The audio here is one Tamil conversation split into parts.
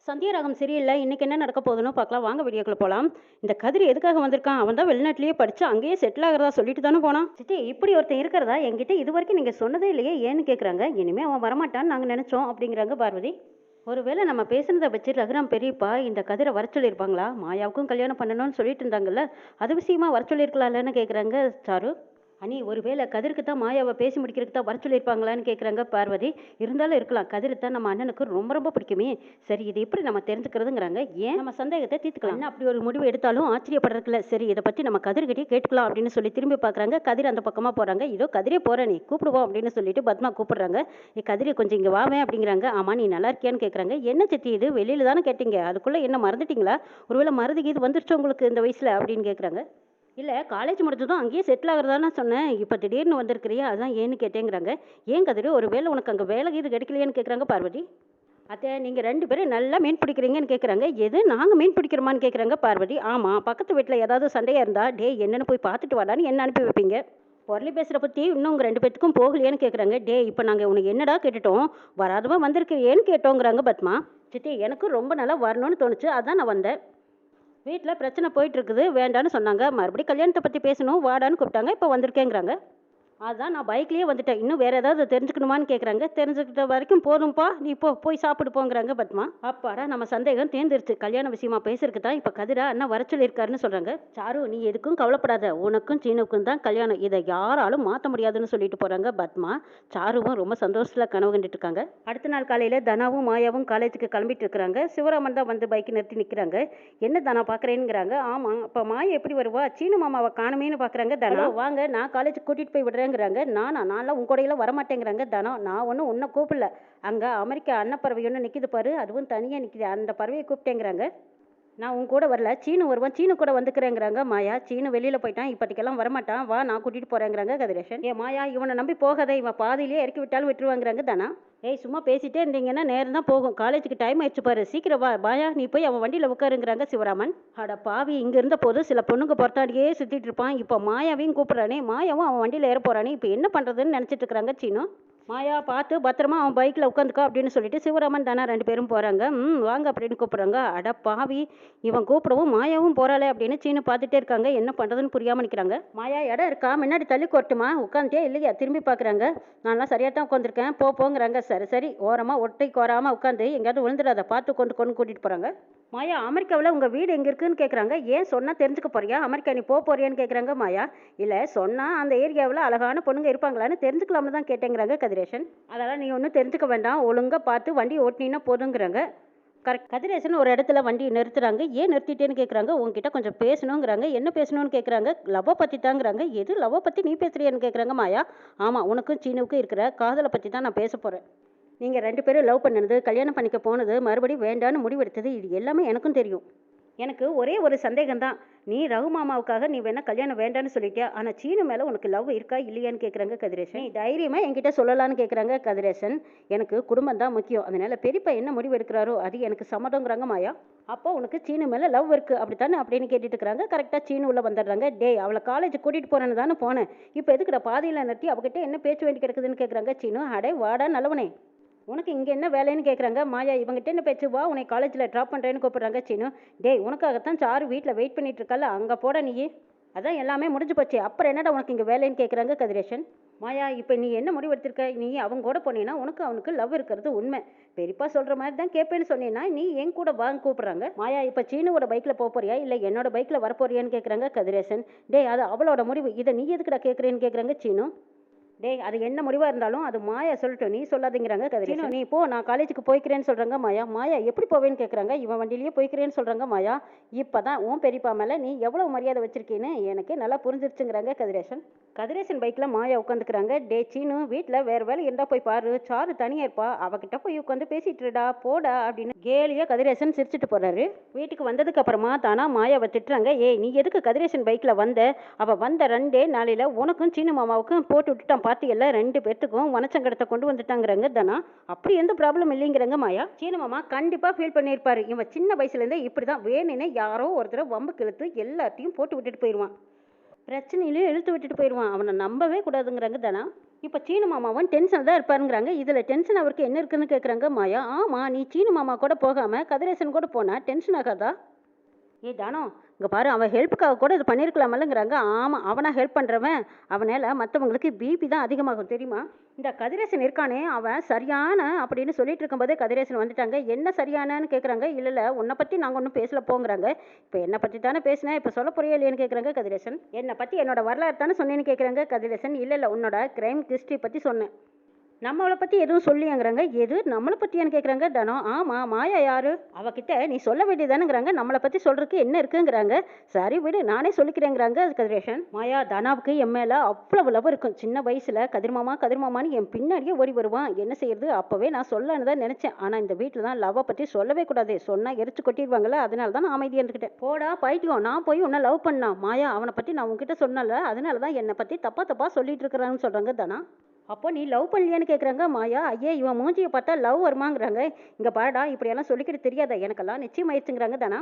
சந்தியராகம் சரியில்லை. இன்னைக்கு என்ன நடக்க போகுதுன்னு பார்க்கலாம். வாங்க வீடியோக்குள்ள போலாம். இந்த கதிர் எதுக்காக வந்திருக்கான்? அவன் தான் வெளிநாட்டிலேயே படிச்சு அங்கேயே செட்டில் ஆகிறதா சொல்லிட்டு தானே போனான். சித்தி, இப்படி ஒருத்தன் இருக்கிறதா என்கிட்ட இது வரைக்கும் நீங்க சொன்னதே இல்லையே, ஏன்னு கேட்குறாங்க. இனிமே அவன் வரமாட்டான்னு நாங்கள் நினைச்சோம் அப்படிங்கிறாங்க பார்வதி. ஒருவேளை நம்ம பேசுனதை வச்சு ரகுராம் பெரியப்பா இந்த கதிரை வர சொல்லியிருப்பாங்களா? மாயாவுக்கும் கல்யாணம் பண்ணணும்னு சொல்லிட்டு இருந்தாங்கல்ல, அது விஷயமா வர சொல்லியிருக்கலாம்லன்னு கேட்குறாங்க சாரு. அனி, ஒருவேளை கதிருக்கு தான் மாயாவை பேசி முடிக்கிறதுக்கு தான் வர சொல்லியிருப்பாங்களான்னு கேட்குறாங்க பார்வதி. இருந்தாலும் இருக்கலாம், கதிர் தான் நம்ம அண்ணனுக்கு ரொம்ப ரொம்ப பிடிக்குமே. சரி, இது எப்படி நம்ம தெரிஞ்சுக்கிறதுங்கிறாங்க. ஏன் நம்ம சந்தேகத்தை தீர்த்துக்கலாம். அண்ணன் அப்படி ஒரு முடிவு எடுத்தாலும் ஆச்சரியப்படுறதுல. சரி, இதை பற்றி நம்ம கதிர்கிட்டே கேட்டுக்கலாம் அப்படின்னு சொல்லி திரும்பி பார்க்குறாங்க. கதிர் அந்த பக்கமாக போகிறாங்க. இதோ கதிரே போகிறேன், நீ கூப்பிடுவோம் அப்படின்னு சொல்லிட்டு பத்மா கூப்பிடுறாங்க. கதிரி கொஞ்சம் இங்கே வாவேன் அப்படிங்கிறாங்க. ஆமாம், நீ நல்லா இருக்கியான்னு கேட்குறாங்க. என்ன சித்தி, இது வெளியில தானே கேட்டீங்க, அதுக்குள்ளே என்ன மறந்துட்டீங்களா? ஒருவேளை மருந்துக்கு இது வந்துருச்சு உங்களுக்கு இந்த வயசில் அப்படின்னு கேட்குறாங்க. இல்லை, காலேஜ் முடிச்சதும் அங்கேயே செட்டில் ஆகிறதானே சொன்னேன். இப்போ திடீர்னு வந்திருக்கிறியா, அதான் ஏன்னு கேட்டேங்கிறாங்க. ஏன் கதிரு, ஒரு வேளை உனக்கு அங்கே வேலை இது கிடைக்கலையான்னு கேட்குறாங்க பார்வதி. அத்தை, நீங்கள் 2 பேரும் நல்லா மீன் பிடிக்கிறீங்கன்னு கேட்குறாங்க. எது, நாங்கள் மீன் பிடிக்கிறோமான்னு கேட்குறாங்க பார்வதி. ஆமாம், பக்கத்து வீட்டில் ஏதாவது சண்டையாக இருந்தால் டே என்னென்னு போய் பார்த்துட்டு வாடான்னு என்ன அனுப்பி வைப்பீங்க. பொருளி பேசுகிற பற்றி இன்னும் உங்கள் 2 பேத்துக்கும் போகலையான்னு கேட்குறாங்க. டே, இப்போ நாங்கள் உனக்கு என்னடா கேட்டுட்டோம், வராதவா வந்திருக்கிறியேன்னு கேட்டோங்கிறாங்க பத்மா. சித்தி, எனக்கும் ரொம்ப நல்லா வரணும்னு தோணுச்சு, அதான் நான் வந்தேன். வீட்டில் பிரச்சனை போயிட்டு இருக்குது, வேண்டான்னு சொன்னாங்க. மறுபடியும் கல்யாணத்தை பற்றி பேசணும், வாடான்னு கூப்பிட்டாங்க. இப்போ வந்திருக்கேங்கிறாங்க. அதான் நான் பைக்லேயே வந்துட்டேன். இன்னும் வேறு ஏதாவது தெரிஞ்சுக்கணுமான்னு கேட்குறாங்க. தெரிஞ்சுக்கிட்ட வரைக்கும் போதும்ப்பா, நீ போய் சாப்பிட்டு போங்கிறாங்க பத்மா. அப்பாடா, நம்ம சந்தேகம் தேர்ந்துருச்சு. கல்யாண விஷயமா பேசுறதுக்கு தான் இப்போ கதிரா அண்ணா வர சொல்லியிருக்காருன்னு சொல்கிறாங்க. சாரு, நீ எதுக்கும் கவலைப்படாத, உனக்கும் சீனுக்கும் தான் கல்யாணம், இதை யாராலும் மாற்ற முடியாதுன்னு சொல்லிட்டு போகிறாங்க பத்மா. சாருவும் ரொம்ப சந்தோஷத்தில் கனவு கண்டுட்டு இருக்காங்க. அடுத்த நாள் காலையில் தனாவும் மாயாவும் காலேஜுக்கு கிளம்பிட்டு இருக்கிறாங்க. சிவராமன் தான் வந்து பைக்கை நிறுத்தி நிற்கிறாங்க. என்ன தனா பார்க்குறேங்கிறாங்க. ஆமாம், இப்போ மாயா எப்படி வருவா, சீனு மாமாவை காணுமேன்னு பார்க்குறாங்க. தனா, வாங்க நான் காலேஜுக்கு கூட்டிகிட்டு போய் விடுறேங்கிறாங்க. நான்லாம் உங்க கூடையெல்லாம் வரமாட்டேங்கிறாங்க. தனா, நான் ஒன்றும் உன்னை கூப்பிடல, அங்கே அமெரிக்கா அன்னப்பறவை ஒன்று நிற்கிது பாரு, அதுவும் தனியாக நிற்கிது, அந்த பறவையை கூப்பிட்டேங்கிறாங்க. நான் உன் கூட வரல, சீனு வருவான், சீனு கூட வந்துக்கிறேங்கிறாங்க மாயா. சீனு வெளியில் போயிட்டான், இப்போதைக்கெல்லாம் வரமாட்டான், வா நான் கூட்டிகிட்டு போகிறேங்கிறாங்க கதிரேஷன். மாயா, இவனை நம்பி போகாத, இவன் பாதியிலே இறக்கி விட்டாலும் விட்டுருவாங்கிறாங்க தனா. ஏய், சும்மா பேசிட்டே இருந்தீங்கன்னா நேரம் தான் போகும், காலேஜுக்கு டைம் ஆயிடுச்சு பாரு, சீக்கிரம் வா மாயா, நீ போய் அவன் வண்டியில் உட்காருங்கிறாங்க சிவராமன். அட பாவி, இங்கே இருந்த போது சில பொண்ணுங்க பொறுத்தாடியே சுற்றிட்டு இருப்பான், இப்போ மாயாவையும் கூப்பிட்றானே, மாயாவும் அவன் வண்டியில் ஏற போகிறானே, இப்போ என்ன பண்ணுறதுன்னு நினச்சிட்டு இருக்கிறாங்க சீனு. மாயா, பார்த்து பத்திரமா அவன் பைக்கில் உட்காந்துக்கோ அப்படின்னு சொல்லிட்டு சிவராமன் தானே 2 பேரும் போகிறாங்க. வாங்க அப்படின்னு கூப்பிட்றாங்க. அட பாவி, இவன் கூப்பிடவும் மாயாவும் போகிறாளே அப்படின்னு சீனு பார்த்துட்டே இருக்காங்க. என்ன பண்ணுறதுன்னு புரியாமல் நிற்கிறாங்க. மாயா, இடம் இருக்கா, முன்னாடி தள்ளி கொட்டுமா, உட்காந்துட்டே இல்லையா திரும்பி பார்க்குறாங்க. நான்லாம் சரியாக தான் உட்காந்துருக்கேன், போங்கிறாங்க. சரி சரி, ஓரமாக ஒட்டை கோராமல் உட்காந்து எங்கேயாவது விழுந்துடாத பார்த்து கொண்டு கூட்டிகிட்டு போகிறாங்க. மாயா, அமெரிக்காவில் உங்கள் வீடு எங்கே இருக்குன்னு கேட்குறாங்க. ஏன் சொன்னால் தெரிஞ்சுக்க போறியா, அமெரிக்கா நீ போறியான்னு கேட்குறாங்க மாயா. இல்லை, சொன்னால் அந்த ஏரியாவில் அழகான பொண்ணுங்க இருப்பாங்களான்னு தெரிஞ்சுக்கலாம்னு தான் கேட்டேங்கிறாங்க கதிரேஷன். அதெல்லாம் நீ ஒன்றும் தெரிஞ்சுக்க வேண்டாம், ஒழுங்காக பார்த்து வண்டி ஓட்டினீங்கன்னா போதுங்கிறாங்க. கரெக்ட். கதிரேசன் ஒரு இடத்துல வண்டியை நிறுத்துறாங்க. ஏன் நிறுத்திட்டேன்னு கேட்குறாங்க. உங்ககிட்ட கொஞ்சம் பேசணுங்கிறாங்க. என்ன பேசணும்னு கேட்குறாங்க. லவ்வை பற்றி தாங்கிறாங்க. எது லவ்வை பற்றி நீ பேசுறியான்னு கேட்குறாங்க மாயா. ஆமாம், உனக்கும் சீனுவுக்கும் இருக்கிற காதலை பற்றி தான் நான் பேச போகிறேன். நீங்கள் 2 பேரும் லவ் பண்ணது, கல்யாணம் பண்ணிக்க போனது, மறுபடியும் வேண்டான்னு முடிவெடுத்தது, இது எல்லாமே எனக்கும் தெரியும். எனக்கு ஒரே ஒரு சந்தேகம் தான், நீ ரகு மாமாவுக்காக நீ வேணா கல்யாணம் வேண்டான்னு சொல்லிட்டியா, ஆனால் சீனு மேலே உனக்கு லவ் இருக்கா இல்லையான்னு கேட்குறாங்க கதிரேசன். நீ தைரியமாக என்கிட்ட சொல்லலான்னு கேட்குறாங்க கதிரேசன். எனக்கு குடும்பம் தான் முக்கியம், அதனால பெரியப்பா என்ன முடிவு எடுக்கிறாரோ அது எனக்கு சம்மதங்கிறாங்க மாயா. அப்போ உனக்கு சீனு மேலே லவ் இருக்குது அப்படித்தானே அப்படின்னு கேட்டுட்டு இருக்கிறாங்க. கரெக்டாக சீனு உள்ள வந்துடுறாங்க. டே, அவளை காலேஜ் கூட்டிகிட்டு போகிறேன்னு தானே போனேன், இப்போ எதுக்குடா பாதியில் நிறுத்தி அவகிட்ட என்ன பேச்சு வேண்டி கிடக்குதுன்னு கேட்குறாங்க சீனு. அடே வாடா நல்லவனே, உனக்கு இங்கே என்ன வேலைன்னு கேட்குறாங்க மாயா. இவங்ககிட்ட என்ன பேச்சு, வா உன்னை காலேஜில் ட்ராப் பண்ணுறேன்னு கூப்பிட்றாங்க சீனு. டேய், உனக்காகத்தான் சாரு வீட்டில் வெயிட் பண்ணிட்டு இருக்கல, அங்கே போட நீ, அதான் எல்லாமே முடிஞ்சு போச்சு, அப்புறம் என்னடா உனக்கு இங்கே வேலைன்னு கேட்குறாங்க கதிரேஷன். மாயா, இப்போ நீ என்ன முடிவெடுத்திருக்க, நீ அவங்க கூட போனீங்கன்னா அவனுக்கு லவ் இருக்கிறது உண்மை, பெரியப்பா சொல்கிற மாதிரி தான் கேட்பேன்னு சொன்னீங்கன்னா நீ என் கூட வாங்க கூப்பிட்றாங்க மாயா. இப்போ சீனுவோட பைக்கில் போறியா இல்லை என்னோட பைக்கில் வரப்போறியான்னு கேட்குறாங்க கதிரேசன். டேய், அது அவளோட முடிவு, இதை நீ எதுக்குடா கேட்குறேன்னு கேட்குறாங்க சீனு. டேய், அது என்ன முடிவாக இருந்தாலும் அது மாயா சொல்லட்டும், நீ சொல்லாதீங்கிறாங்க கதிரேசன். நீ போ, நான் காலேஜுக்கு போய்க்கிறேன்னு சொல்கிறாங்க மாயா. மாயா, எப்படி போவேன்னு கேட்குறாங்க. இவன் வண்டியிலேயே போய்க்கிறேன்னு சொல்கிறாங்க மாயா. இப்போ தான் உன் பெரியப்பா மேலே நீ எவ்வளோ மரியாதை வச்சிருக்கேன்னு எனக்கு நல்லா புரிஞ்சிருச்சுங்கிறாங்க கதிரேசன். கதிரேசன் பைக்கில் மாயா உட்காந்துக்கிறாங்க. டே சீனு, வீட்டில் வேறு வேலை இருந்தால் போய் பாரு, சாரு தனியாக இருப்பா, அவகிட்ட போய் உட்காந்து பேசிட்டுடா போடா அப்படின்னு கேலியாக கதிரேசன் சிரிச்சுட்டு போகிறாரு. வீட்டுக்கு வந்ததுக்கு அப்புறமா தானா மாயாவை திட்டுறாங்க. ஏய், நீ எதுக்கு கதிரேசன் பைக்கில் வந்த, அவள் வந்த 2 நாளையில் உனக்கும் சீனு மாமாவுக்கும் போட்டு விட்டுட்டான் பார்த்தியல்ல, 2 பேர்த்துக்கும் வனச்சங்கடத்தை கொண்டு வந்துட்டாங்கிறாங்க தானா. அப்படி எந்த ப்ராப்ளம் இல்லைங்கிறாங்க மாயா. சீனு மாமா கண்டிப்பாக ஃபீல் பண்ணியிருப்பாரு, இவன் சின்ன வயசுலேருந்தே இப்படி தான் வேணுன்னு யாரோ ஒருத்தர் வம்பு கிழத்து எல்லாத்தையும் போட்டு விட்டுட்டு போயிடுவான், பிரச்சனையிலையும் இழுத்து விட்டுட்டு போயிடுவான், அவனை நம்பவே கூடாதுங்கிறாங்க தானா. இப்போ சீனு மாமாவும் டென்ஷன் தான் இருப்பாருங்கிறாங்க. இதில் டென்ஷன் அவருக்கு என்ன இருக்குன்னு கேட்குறாங்க மாயா. ஆமாம், நீ சீனு மாமா கூட போகாமல் கதிரேசன் கூட போனால் டென்ஷன் ஆகாதா? ஏய் தானோ, இங்கே பாரு, அவன் ஹெல்ப்புக்காக கூட இது பண்ணியிருக்கலாமல்லங்கிறாங்க. ஆமாம், அவனா ஹெல்ப் பண்ணுறவன் அவனால் மற்றவங்களுக்கு பிபி தான் அதிகமாகும் தெரியுமா? இந்த கதிரேசன் இருக்கானே, அவன் சரியான அப்படின்னு சொல்லிட்டு இருக்கும்போதே கதிரேசன் வந்துட்டாங்க. என்ன சரியானன்னு கேட்குறாங்க. இல்லை இல்லை, உன்னை பற்றி நாங்கள் ஒன்றும் பேசல போங்கிறாங்க. இப்போ என்னை பற்றி தானே பேசினேன், இப்போ சொல்ல போறியா இல்லையான்னு கேட்குறாங்க கதிரேசன். என்னை பற்றி என்னோட வரலாறு தானே சொன்னேன்னு கேட்குறாங்க கதிரேசன். இல்லை இல்லை, உன்னோட கிரைம் ஹிஸ்ட்ரி பற்றி சொன்னேன். நம்மளை பற்றி எதுவும் சொல்லியாங்கிறாங்க. எது நம்மளை பற்றியான்னு கேட்குறாங்க தனம். ஆமாம், மாயா யாரு அவகிட்ட நீ சொல்ல வேண்டியதானுங்கிறாங்க. நம்மளை பற்றி சொல்கிறதுக்கு என்ன இருக்குங்கிறாங்க. சரி விடு, நானே சொல்லிக்கிறேங்கிறாங்க கதிரேஷன். மாயா, தனாவுக்கு என் மேலே அவ்வளவு லவ் இருக்கும். சின்ன வயசில் கதிர்மாமா கதிர்மாமான்னு என் பின்னாடியே ஓடி வருவான். என்ன செய்யறது, அப்போவே நான் சொல்லன்னு தான் நினச்சேன். ஆனால் இந்த வீட்டில் தான் லவ்வை பற்றி சொல்லவே கூடாது, சொன்னால் எரிச்சு கொட்டிடுவாங்கல்ல, அதனால தான் நான் அமைதியாக இருந்துக்கிட்டேன். போடா பைத்தியம், நான் போய் உன்னை லவ் பண்ணா மாயா, அவனை பற்றி நான் உங்ககிட்ட சொன்னல, அதனால தான் என்னை பற்றி தப்பாக சொல்லிட்டு இருக்கிறான்னு சொல்கிறாங்க தனா. அப்போ நீ லவ் பண்ணலையான்னு கேட்குறாங்க மாயா. ஐயே, இவன் மூஞ்சியை பார்த்தா லவ் வருமாங்கிறாங்க. இங்கே பாருடா, இப்படியெல்லாம் சொல்லிக்கிட்டு தெரியாதா, எனக்கெல்லாம் நிச்சயமாயிடுச்சுங்கிறாங்க தனா.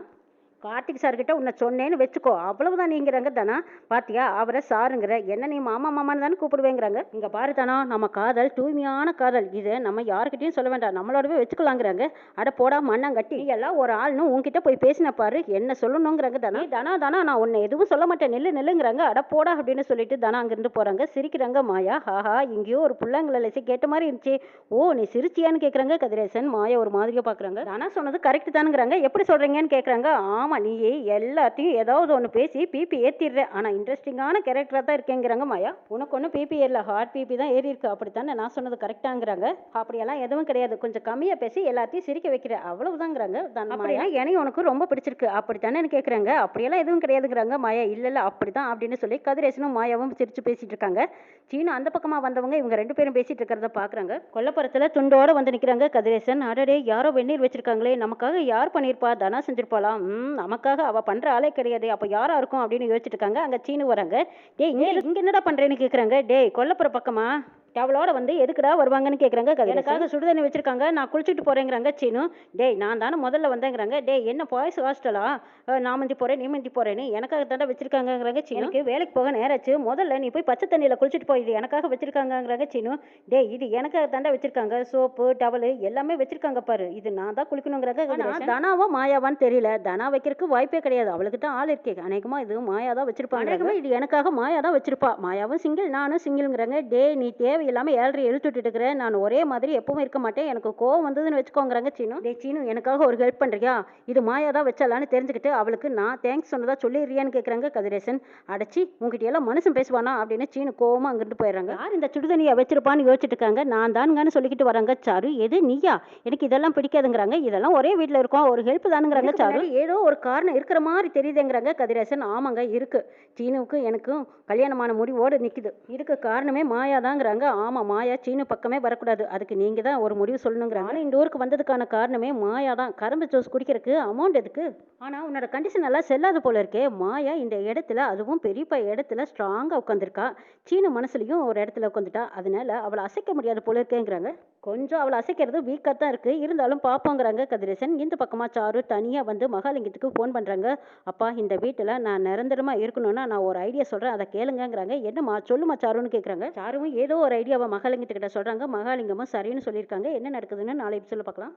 கார்த்திக் சார்கிட்ட உன்னை சொன்னேன்னு வச்சுக்கோ, அவ்வளவுதான் நீங்கிறாங்க தனா. பாத்தியா, அவரை சாருங்கிற, என்ன நீ மாமா மாமான்னு தானே கூப்பிடுவேங்கிறாங்க. இங்கே பாரு தனா, நம்ம காதல் தூய்மையான காதல், இது நம்ம யாருக்கிட்டையும் சொல்ல வேண்டாம், நம்மளோடவே வச்சுக்கலாங்கிறாங்க. அட போடா மண்ணாங்கட்டி, நீ எல்லாம் ஒரு ஆள்னு உன்கிட்ட போய் பேசின பாரு, என்ன சொல்லணுங்கிறாங்க தனா. தனா தனா, நான் உன்னை எதுவும் சொல்ல மாட்டேன், நில்லுங்கிறாங்க. அட போடா அப்படின்னு சொல்லிட்டு தனா அங்கிருந்து போறாங்க. சிரிக்கிறாங்க மாயா. ஹாஹா, இங்கேயோ ஒரு புள்ளாங்களை கேட்ட மாதிரி இருந்துச்சு. ஓ, நீ சிரிச்சியான்னு கேட்குறாங்க கதிரேசன். மாயா ஒரு மாதிரியா பார்க்குறாங்க. தனா சொன்னது கரெக்ட் தானுங்கிறாங்க. எப்படி சொல்றீங்கன்னு கேட்குறாங்க. ஆமா, நீ எல்லாத்தையும் ஏதாவது ஒன்று பேசி பிபி ஏற்றிடுற, ஆனால் இன்ட்ரெஸ்டிங்கான கேரக்டராக தான் இருக்கேங்கிறாங்க மாயா. உனக்கு ஒன்றும் பிபி ஏறல, ஹார்ட் பிபி தான் ஏறி இருக்கு, அப்படித்தானே நான் சொன்னது கரெக்டாங்கிறாங்க. அப்படியெல்லாம் எதுவும் கிடையாது, கொஞ்சம் கம்மியாக பேசி எல்லாத்தையும் சிரிக்க வைக்கிற, அவ்வளவுதாங்கிறாங்க. மாயா, எனக்கு உனக்கு ரொம்ப பிடிச்சிருக்கு அப்படித்தானே கேட்குறாங்க. அப்படியெல்லாம் எதுவும் கிடையாதுங்கிறாங்க மாயா. இல்லை இல்லை, அப்படிதான் அப்படின்னு சொல்லி கதிரேசனும் மாயாவும் சிரிச்சு பேசிட்டு இருக்காங்க. சீனு அந்த பக்கமாக வந்தவங்க இவங்க ரெண்டு பேரும் பேசிட்டு இருக்கிறத பார்க்குறாங்க. கொல்லப்புறத்தில் துண்டோட வந்து நிற்கிறாங்க கதிரேசன். அடடே, யாரோ வெந்நீர் வச்சிருக்காங்களே, நமக்காக யார் பண்ணியிருப்பா, தனா செஞ்சிருப்பாளாம். நமக்காக அவ பண்ற ஆளே கிடையாது, அப்ப யாரா இருக்கும் அப்படின்னு யோசிச்சுட்டு இருக்காங்க. அங்க சீனு வராங்க. டேய், இங்க என்னடா பண்றேன்னு கேக்குறாங்க. டேய், கொல்லப்புற பக்கமா டவலோட வந்து எதுக்குடா வருவாங்கன்னு கேட்குறாங்க. எனக்காக சுடுதண்ணி வச்சிருக்காங்க, நான் குளிச்சுட்டு போறேங்கிறாங்க சீனு. டேய், நான் தானே முதல்ல வந்தேங்கிறாங்க. டேய், என்ன பாய்ஸ் ஹாஸ்டலா, நான் மந்தி போறேன் நீ மந்தி போறேன்னு எனக்காக தாண்டா வச்சிருக்காங்கிறாங்க சீனு. எனக்கு வேலைக்கு போக நேராச்சு, முதல்ல நீ போய் பச்சை தண்ணியில் குளிச்சுட்டு போய், இது எனக்காக வச்சிருக்காங்கிறாங்க சீனு. டேய், இது எனக்காக தாண்டா வச்சிருக்காங்க, சோப்பு டவலு எல்லாமே வச்சிருக்காங்க பாரு, இது நான் தான் குளிக்கணுங்கிறாங்க. தனாவா மாயாவான்னு தெரியல, தனா வைக்கிறதுக்கு வாய்ப்பே கிடையாது, அவளுக்கு தான் ஆள் இருக்கே. அநேகமா இது மாயா தான் வச்சிருப்பாங்க. இது எனக்காக மாயா தான் வச்சிருப்பா, மாயாவும் சிங்கிள் நானும் சிங்கிள்ங்கிறாங்க. டே, நீ தேவை இல்லாமல் ஏழரை எழுத்துட்டு இருக்கிறேன், நான் ஒரே மாதிரி எப்பவும் இருக்க மாட்டேன், எனக்கு கோவம் வந்ததுன்னு வச்சுக்கோங்கிறாங்க சீனு. டே சீனு, எனக்காக ஒரு ஹெல்ப் பண்ணுறியா, இது மாயா தான் வச்சாலான்னு தெரிஞ்சுக்கிட்டு அவளுக்கு நான் தேங்க்ஸ் சொன்னதா சொல்லிடுறியான்னு கேட்குறாங்க கதிரேசன். அடைச்சி, உங்ககிட்ட எல்லாம் மனுஷன் பேசுவானா அப்படின்னு சீனு கோவமாக அங்கிட்டு போயிடுறாங்க. யார் இந்த சுடுதண்ணியை வச்சிருப்பான்னு யோசிச்சுட்டு இருக்காங்க. நான் தானுங்கன்னு சொல்லிக்கிட்டு வராங்க. சாரு, எது நீயா, எனக்கு இதெல்லாம் பிடிக்காதுங்கிறாங்க. இதெல்லாம் ஒரே வீட்டில் இருக்கோம், ஒரு ஹெல்ப் தானுங்கிறாங்க. சாரு, ஏதோ ஒரு காரணம் இருக்கிற மாதிரி தெரியுதுங்கிறாங்க கதிரேசன். ஆமாங்க இருக்கு, சீனுவுக்கும் எனக்கும் கல்யாணமான முடிவோடு நிற்குது, இதுக்கு காரணமே மாயா தாங்கிறாங்க. ஆமாம், மாயா சீனு பக்கமே வரக்கூடாது, அதுக்கு நீங்கள் தான் ஒரு முடிவு சொல்லணுங்கிறாங்க. ஆனால் இந்த ஊருக்கு வந்ததுக்கான காரணமே மாயா தான். கரும்பு ஜூஸ் குடிக்கிறதுக்கு அமௌண்ட் எதுக்கு, ஆனால் உன்னோட கண்டிஷன் எல்லாம் செல்லாது போல இருக்கே. மாயா இந்த இடத்துல, அதுவும் பெரியப்பா இடத்துல ஸ்ட்ராங்காக உட்காந்துருக்கா, சீனு மனசுலையும் ஒரு இடத்துல உட்காந்துட்டா, அதனால அவளை அசைக்க முடியாது போல இருக்கேங்கிறாங்க. கொஞ்சம் அவளை அசைக்கிறது வீக்காக தான் இருக்குது, இருந்தாலும் பார்ப்போங்கிறாங்க கதிரேசன். இந்த பக்கமாக சாரு தனியாக வந்து மகாலிங்கத்துக்கு ஃபோன் பண்ணுறாங்க. அப்பா, இந்த வீட்டில் நான் நிரந்தரமாக இருக்கணும்னா நான் ஒரு ஐடியா சொல்கிறேன், அதை கேளுங்கிறாங்க. என்னம்மா சொல்லுமா சாருன்னு கேட்குறாங்க. சாருவும் ஏதோ ஒரு ஐடியாவை மகாலிங்கத்துக்கிட்ட சொல்கிறாங்க. மகாலிங்கமும் சரின்னு சொல்லியிருக்காங்க. என்ன நடக்குதுன்னு நாளை சொல்ல பார்க்கலாம்.